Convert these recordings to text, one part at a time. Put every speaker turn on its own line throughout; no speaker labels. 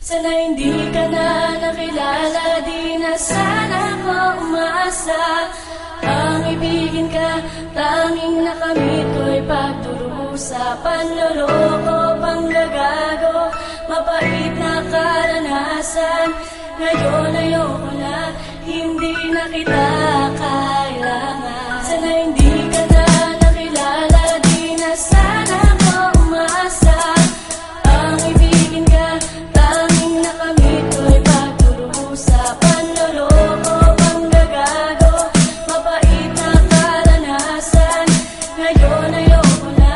Sana hindi ka na nakilala, di na sana ko umaasa. Ang ibigin ka, tanging nakamit ko'y pagdurusa. Panloloko, panggagago, mapait na karanasan. Ngayon ayoko na, hindi na kita kailangan. Sana hindi ka na nakilala, di na sana ko umaasa. Ang ibigin ka, tanging nakamit ko'y pagdurusa. Panloloko, panggagago, mapait na karanasan. Ngayon ayoko na,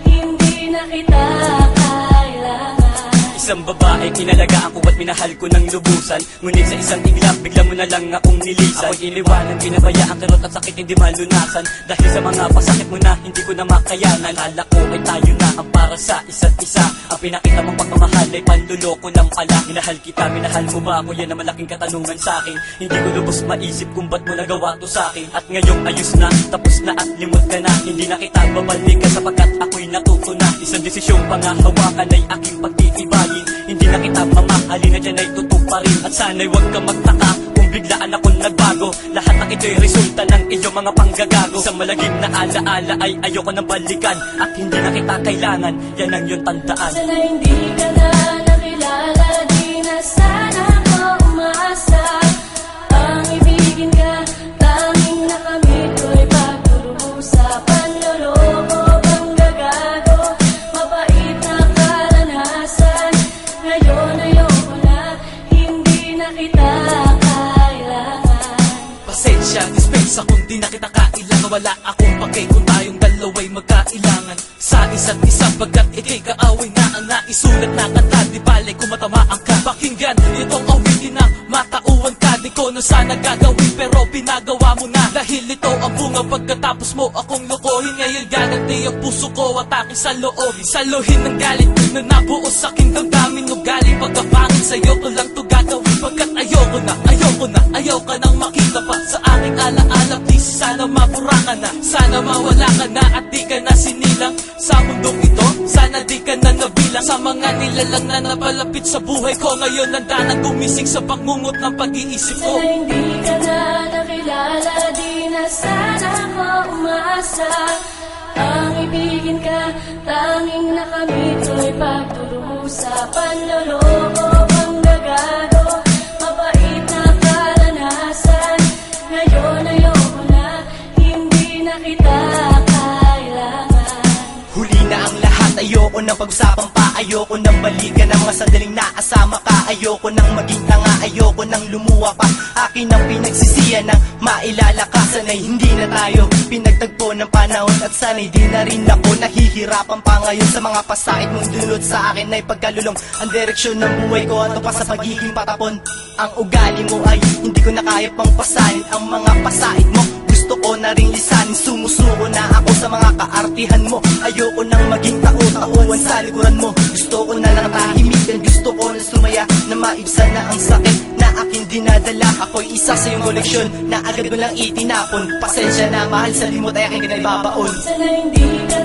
hindi na kita kailangan.
Isang babae, kinalagaan ko at minahal ko ng lubusan. Ngunit sa isang iglap, bigla mo na lang akong nilisan. Ako'y iniwanan, pinabayaan, kirot at sakit hindi malunasan. Dahil sa mga pasakit mo na, hindi ko na makayanan. Akala ko ay tayo na ang para sa isa't isa. Ang pinakita mong pagmamahal ay panluloko lang pala. Minahal kita, minahal mo ba ako? Yan ang malaking katanungan sa akin. Hindi ko lubos maisip kung ba't mo nagawa to sa akin. At ngayong ayos na, tapos na at limot ka na. Hindi na kita babalikan sapagkat ako'y natuto na. Isang desisyong pangahawakan ay aking pagtitibayin. Hindi na kita mamahalin na dyan ay tutuparin. At sana'y huwag ka magtaka kung biglaan akong nagbago. Lahat ng ito'y resulta ng iyong mga panggagago. Sa malagim na alaala ay ayoko nang balikan. At hindi na kita kailangan, yan ang iyong tandaan.
Sana hindi ka na nakilala, di na sana ko umaasa. Ang ibigin ka, tanging nakamit ko'y pagdurusa. Panloloko, panggagago, mapait na karanasan. Ngayon ayoko na, hindi na kita kailangan.
Pasensya, dispensa kung di na kita kailangan. Wala akong pake kung tayong dalawa'y magkailangan sa isa't isa, bagat ikay kaaway na ang naisulat na kanta. Di bale kung matamaan ka, pakinggan itong awitin na matauhan ka. Di ko na sana gagawin pero pinagawa mo na. Dahil ito ang bunga pagkatapos mo akong lokohin. Ngayon gaganti ang puso ko, atake sa loob. Saluhin ng galit na nabuo sa aking damdamin. Ugali pagkapangit sa'yo ko lang to gagawin. Pagkat ayoko na, ayaw ka nang makita pa sa aking alaala. Please, sana mapura ka na, sana mawala ka na at di ka na sinilang sa mundong ito. Sana di ka na nabilang sa mga nilalang na napalapit sa buhay ko. Ngayon handa na gumising sa pagngungot ng pag-iisip ko.
Sana hindi ka na nakilala, di na sana ko umaasa. Ang ibigin ka, tanging nakamit ko'y pagdurusa. Panloloko, panggagago, mapait na karanasan. Ngayon ayoko na, hindi na kita kailangan.
Huli na ang lahat, ayoko nang pag-usapan pa. Ayoko nang balikan ng mga sandaling nakasama ka. Ayoko nang maging tanga, ayoko nang lumuwa pa. Akin ang pinagsisiyan ng mailala ka. Sana'y hindi na tayo pinagtagpo ng panahon. At sana'y di na rin ako nahihirapan pa ngayon sa mga pasait mong dulot sa akin ay pagkalulong. Ang direksyon ng buhay ko, ato pa sa pagiging patapon. Ang ugali mo ay hindi ko na kaya pang pasanin. Ang mga pasait mo gusto ko na ring lisanin. Sumusuko na ako sa mga kaartihan mo. Ayoko nang maging tao-tauhan sa likuran mo. Gusto ko na lang tahimikan, gusto ko na sumaya, na maibsan na ang sakit na aking dinadala. Ako'y isa sa iyong koleksyon na agad mo lang itinapon. Pasensya na mahal, sa limot ay aking kinaibabaon.
Sana hindi ka